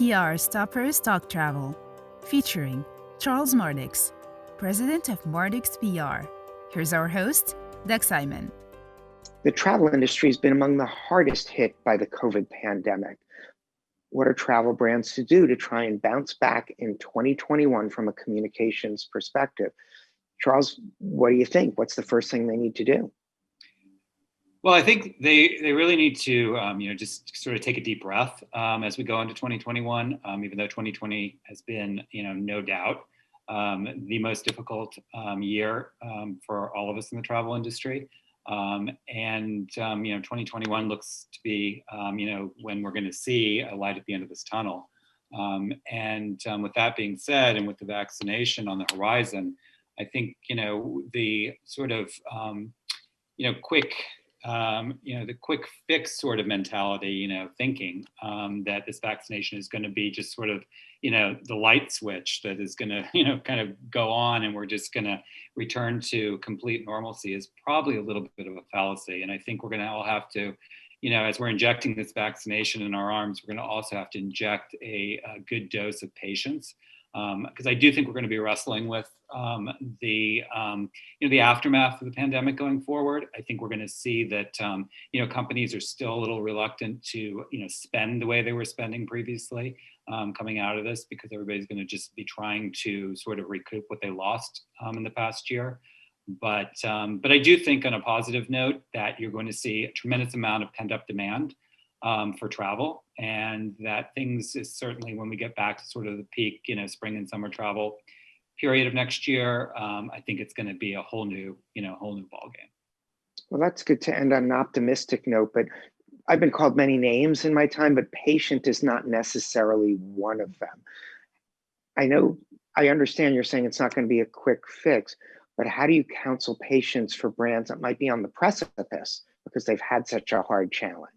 PR Stoppers Talk Travel, featuring Charles Mardiks, President of Mardiks PR. Here's our host, Doug Simon. The travel industry has been among the hardest hit by the COVID pandemic. What are travel brands to do to try and bounce back in 2021 from a communications perspective? Charles, what do you think? What's the first thing they need to do? Well, I think they really need to just sort of take a deep breath as we go into 2021. Even though 2020 has been no doubt the most difficult year for all of us in the travel industry, and 2021 looks to be when we're going to see a light at the end of this tunnel. With that being said, and with the vaccination on the horizon, I think the sort of quick the quick fix sort of mentality, thinking that this vaccination is going to be just sort of, the light switch that is going to, kind of go on and we're just going to return to complete normalcy is probably a little bit of a fallacy. And I think we're going to all have to, as we're injecting this vaccination in our arms, we're going to also have to inject a good dose of patience. Because I do think we're going to be wrestling with the aftermath of the pandemic going forward. I think we're going to see that companies are still a little reluctant to spend the way they were spending previously coming out of this, because everybody's going to just be trying to sort of recoup what they lost in the past year. But I do think, on a positive note, that you're going to see a tremendous amount of pent-up demand for travel, and that things is certainly, when we get back to sort of the peak, spring and summer travel period of next year, I think it's going to be a whole new ballgame. Well, that's good to end on an optimistic note, but I've been called many names in my time, but patient is not necessarily one of them. I understand you're saying it's not going to be a quick fix, but how do you counsel patients for brands that might be on the precipice because they've had such a hard challenge?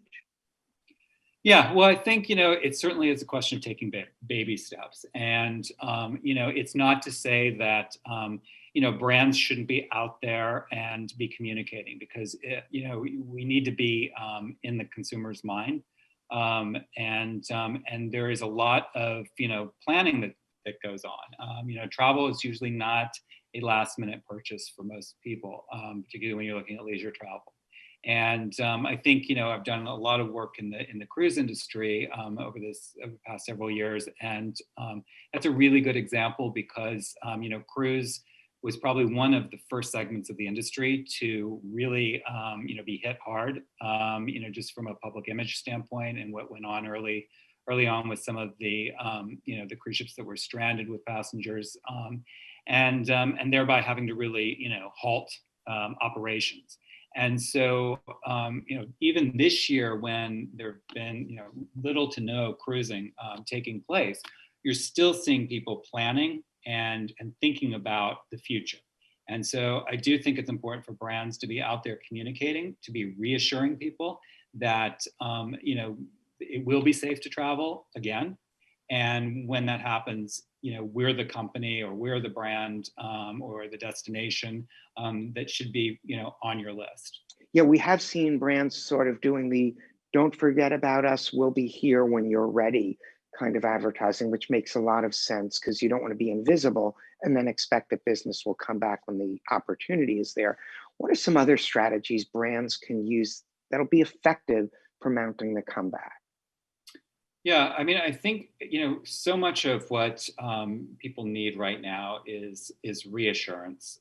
Yeah, well, I think, it certainly is a question of taking baby steps. And, it's not to say that, brands shouldn't be out there and be communicating, because, we need to be in the consumer's mind. And there is a lot of, planning that goes on. Travel is usually not a last minute purchase for most people, particularly when you're looking at leisure travel. And I think, I've done a lot of work in the cruise industry over the past several years. And that's a really good example, because, cruise was probably one of the first segments of the industry to really, be hit hard, just from a public image standpoint, and what went on early on with some of the, the cruise ships that were stranded with passengers, and thereby having to really, halt operations. And so, even this year, when there've been, little to no cruising taking place, you're still seeing people planning and thinking about the future. And so I do think it's important for brands to be out there communicating, to be reassuring people that, it will be safe to travel again. And when that happens, we're the company, or we're the brand, or the destination that should be, on your list. Yeah, we have seen brands sort of doing the "don't forget about us, we'll be here when you're ready" kind of advertising, which makes a lot of sense, because you don't want to be invisible and then expect that business will come back when the opportunity is there. What are some other strategies brands can use that'll be effective for mounting the comeback? Yeah, I mean, I think, so much of what people need right now is reassurance,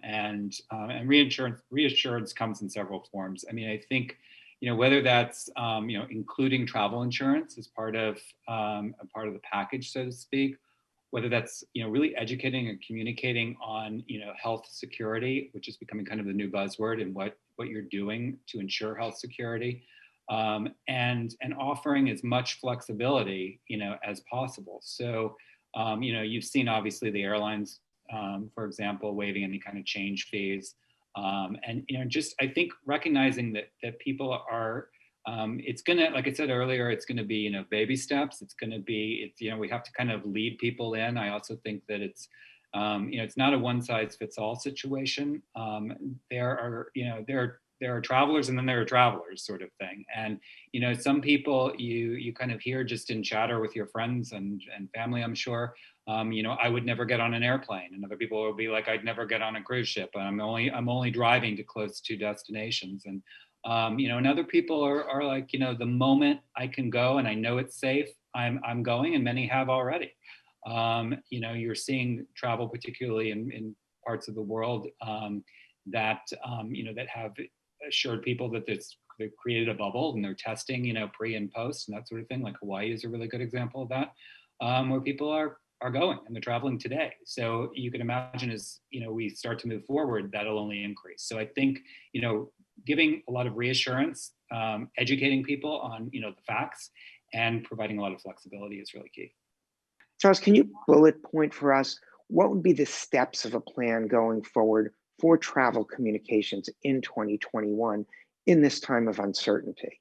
and reassurance comes in several forms. I mean, I think, whether that's including travel insurance as part of the package, so to speak, whether that's really educating and communicating on health security, which is becoming kind of the new buzzword, and what you're doing to ensure health security. And offering as much flexibility, as possible. So, you've seen, obviously, the airlines, for example, waiving any kind of change fees, and just, I think, recognizing that people are, it's gonna, like I said earlier, it's gonna be baby steps. It's gonna be, we have to kind of lead people in. I also think that it's not a one size fits all situation. There are there are travelers and then there are travelers, sort of thing. And some people you kind of hear just in chatter with your friends and family, I'm sure. I would never get on an airplane, and other people will be like, I'd never get on a cruise ship. I'm only driving to close to destinations. And and other people are like, the moment I can go and I know it's safe, I'm going, and many have already. You're seeing travel, particularly in parts of the world that have assured people that they've created a bubble and they're testing, pre and post and that sort of thing. Like Hawaii is a really good example of that, where people are going and they're traveling today. So you can imagine as we start to move forward, that'll only increase. So I think giving a lot of reassurance, educating people on the facts, and providing a lot of flexibility is really key. Charles, can you bullet point for us what would be the steps of a plan going forward for travel communications in 2021 in this time of uncertainty?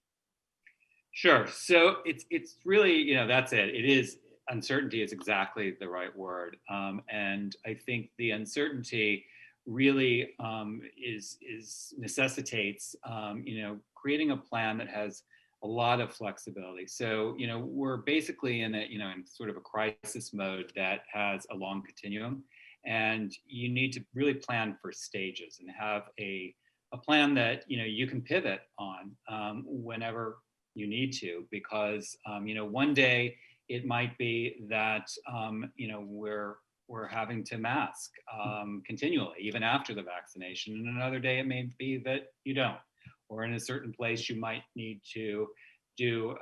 Sure. So it's really, that's it. It is, uncertainty is exactly the right word. And I think the uncertainty really is necessitates, creating a plan that has a lot of flexibility. So, we're basically in in sort of a crisis mode that has a long continuum, and you need to really plan for stages and have a plan that, you can pivot on whenever you need to, because, one day it might be that, we're having to mask continually, even after the vaccination. And another day it may be that you don't, or in a certain place you might need to do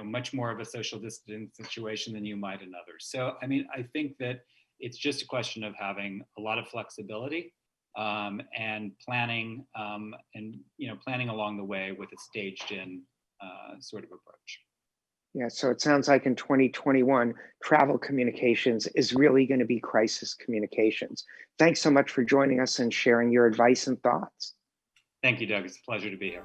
much more of a social distance situation than you might in others. So I think that it's just a question of having a lot of flexibility and planning planning along the way with a staged in sort of approach. Yeah, so it sounds like in 2021, travel communications is really going to be crisis communications. Thanks so much for joining us and sharing your advice and thoughts. Thank you, Doug. It's a pleasure to be here.